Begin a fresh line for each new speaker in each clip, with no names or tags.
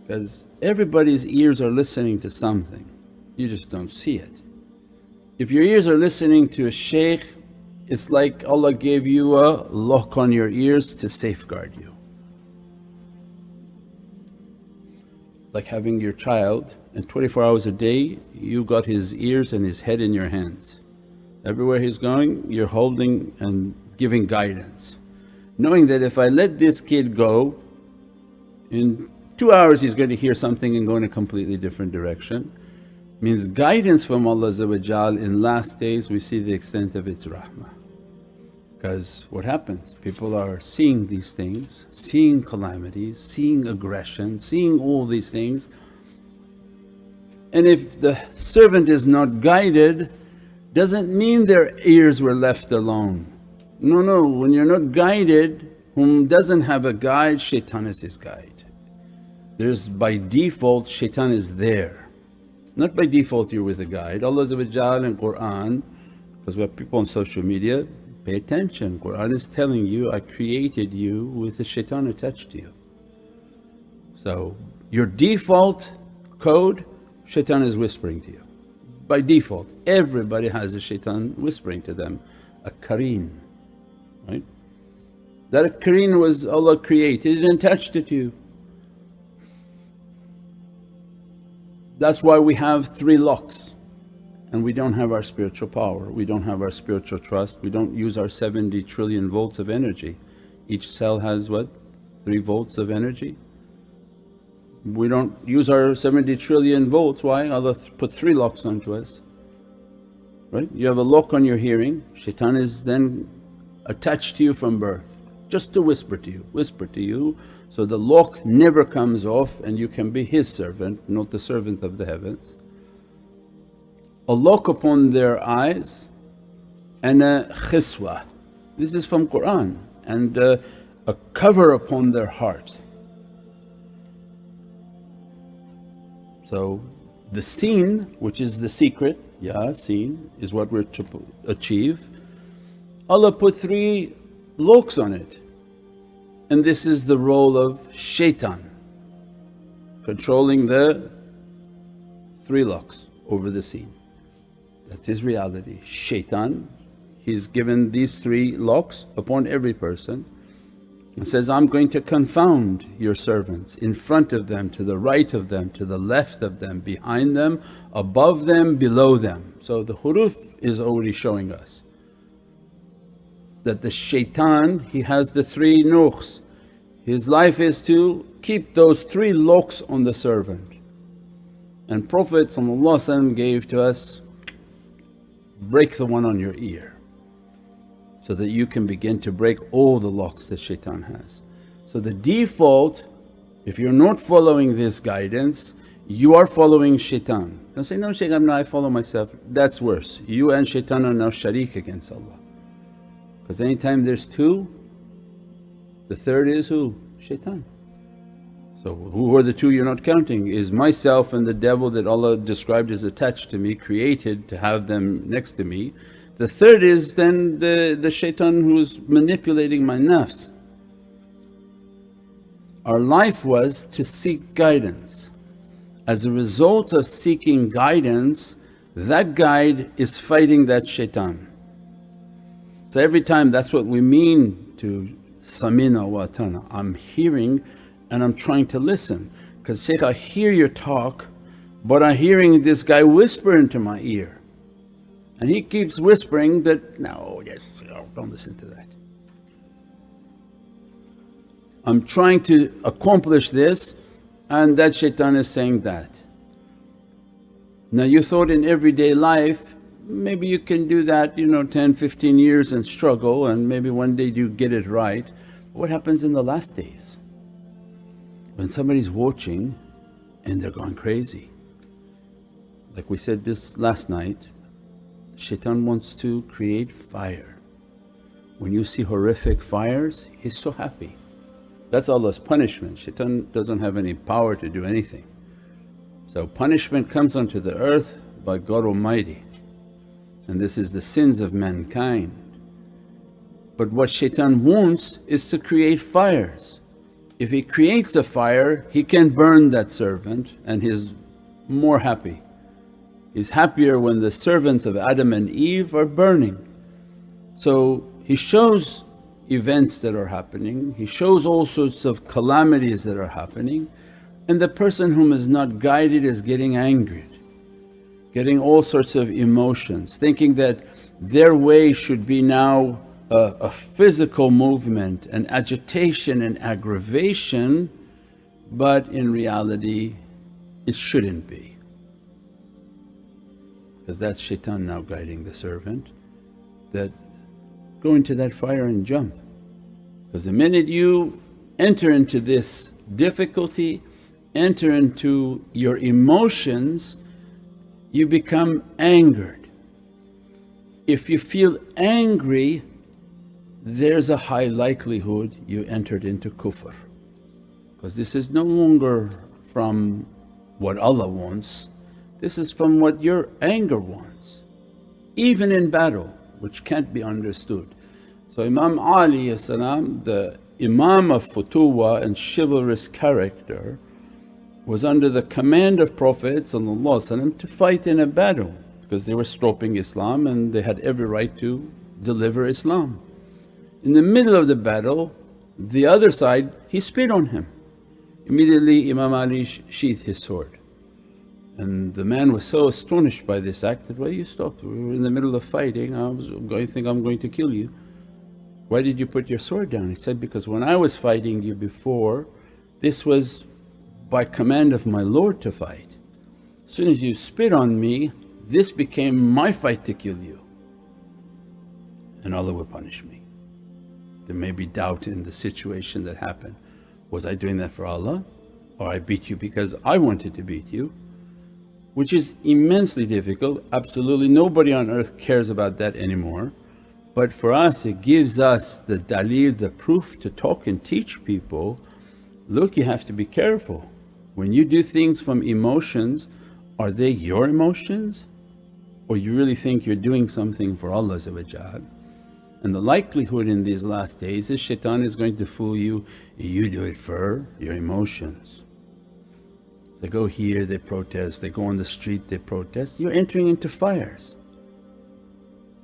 Because everybody's ears are listening to something, you just don't see it. If your ears are listening to a shaykh, it's like Allah gave you a lock on your ears to safeguard you. Like having your child and 24 hours a day you got his ears and his head in your hands. Everywhere he's going you're holding and giving guidance, knowing that if I let this kid go, in 2 hours he's going to hear something and go in a completely different direction. Means guidance from Allah in last days we see the extent of its rahmah. Because what happens? People are seeing these things, seeing calamities, seeing aggression, seeing all these things, and if the servant is not guided doesn't mean their ears were left alone. No, when you're not guided, whom doesn't have a guide, shaitan is his guide. There's by default shaitan is there, not by default you're with a guide. Allah in Qur'an, because we have people on social media, pay attention. Qur'an is telling you, I created you with a shaitan attached to you. So your default code, shaitan is whispering to you. By default everybody has a shaitan whispering to them, a qareen, right? That qareen was Allah created and attached it to you. That's why we have 3 locks and we don't have our spiritual power, we don't have our spiritual trust, we don't use our 70 trillion volts of energy. Each cell has what? 3 volts of energy. We don't use our 70 trillion volts. Why? Allah put 3 locks onto us, right? You have a lock on your hearing, shaitan is then attached to you from birth just to whisper to you, so the lock never comes off and you can be his servant, not the servant of the heavens. A lock upon their eyes and a khiswa, this is from Qur'an, and a cover upon their heart. So the seen, which is the secret, seen is what we're to achieve. Allah put 3 locks on it, and this is the role of shaitan, controlling the 3 locks over the seen. That's his reality. Shaitan, he's given these 3 locks upon every person and says, I'm going to confound your servants in front of them, to the right of them, to the left of them, behind them, above them, below them. So the huruf is already showing us that the shaitan, he has the 3 nukhs. His life is to keep those 3 locks on the servant. And Prophet gave to us, break the one on your ear, so that you can begin to break all the locks that shaitan has. So the default, if you're not following this guidance, you are following shaitan. Don't say, no shaykh, I follow myself. That's worse. You and shaitan are now shareek against Allah. Because anytime there's 2, the third is who? Shaitan. So who are the 2 you're not counting? Is myself and the devil that Allah described as attached to me, created to have them next to me. The third is then the shaitan who's manipulating my nafs. Our life was to seek guidance. As a result of seeking guidance, that guide is fighting that shaitan. So every time, that's what we mean to samina wa atana. I'm hearing and I'm trying to listen, because shaykh, I hear your talk but I'm hearing this guy whisper into my ear, and he keeps whispering that, no, don't listen to that. I'm trying to accomplish this and that shaitan is saying that. Now you thought in everyday life maybe you can do that 10, 15 years and struggle, and maybe one day you get it right. What happens in the last days? When somebody's watching and they're going crazy. Like we said this last night, shaitan wants to create fire. When you see horrific fires, he's so happy. That's Allah's punishment. Shaitan doesn't have any power to do anything. So punishment comes onto the earth by God Almighty, and this is the sins of mankind. But what shaitan wants is to create fires. If he creates a fire, he can burn that servant and he's more happy. He's happier when the servants of Adam and Eve are burning. So he shows events that are happening, he shows all sorts of calamities that are happening, and the person whom is not guided is getting angered, getting all sorts of emotions, thinking that their way should be now a physical movement and agitation and aggravation, but in reality it shouldn't be, because that's Shaitan now guiding the servant that go into that fire and jump. Because the minute you enter into this difficulty, enter into your emotions, you become angered. If you feel angry, there's a high likelihood you entered into kufr, because this is no longer from what Allah wants, this is from what your anger wants, even in battle, which can't be understood. So Imam Ali the Imam of Futuwa and chivalrous character, was under the command of Prophet to fight in a battle, because they were stopping Islam and they had every right to deliver Islam. In the middle of the battle, the other side, he spit on him. Immediately Imam Ali sheathed his sword, and the man was so astonished by this act that, "Why you stopped? We were in the middle of fighting, I was going to think I'm going to kill you. Why did you put your sword down?" He said, "Because when I was fighting you before, this was by command of my Lord to fight. As soon as you spit on me, this became my fight to kill you, and Allah will punish me." There may be doubt in the situation that happened. Was I doing that for Allah, or I beat you because I wanted to beat you? Which is immensely difficult. Absolutely nobody on earth cares about that anymore. But for us it gives us the daleel, the proof to talk and teach people, look, you have to be careful. When you do things from emotions, are they your emotions, or you really think you're doing something for Allah? And the likelihood in these last days is Shaitan is going to fool you, you do it for your emotions. They go here, they protest, they go on the street, they protest, you're entering into fires.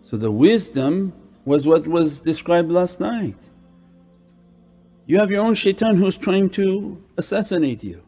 So the wisdom was what was described last night. You have your own Shaitan who's trying to assassinate you.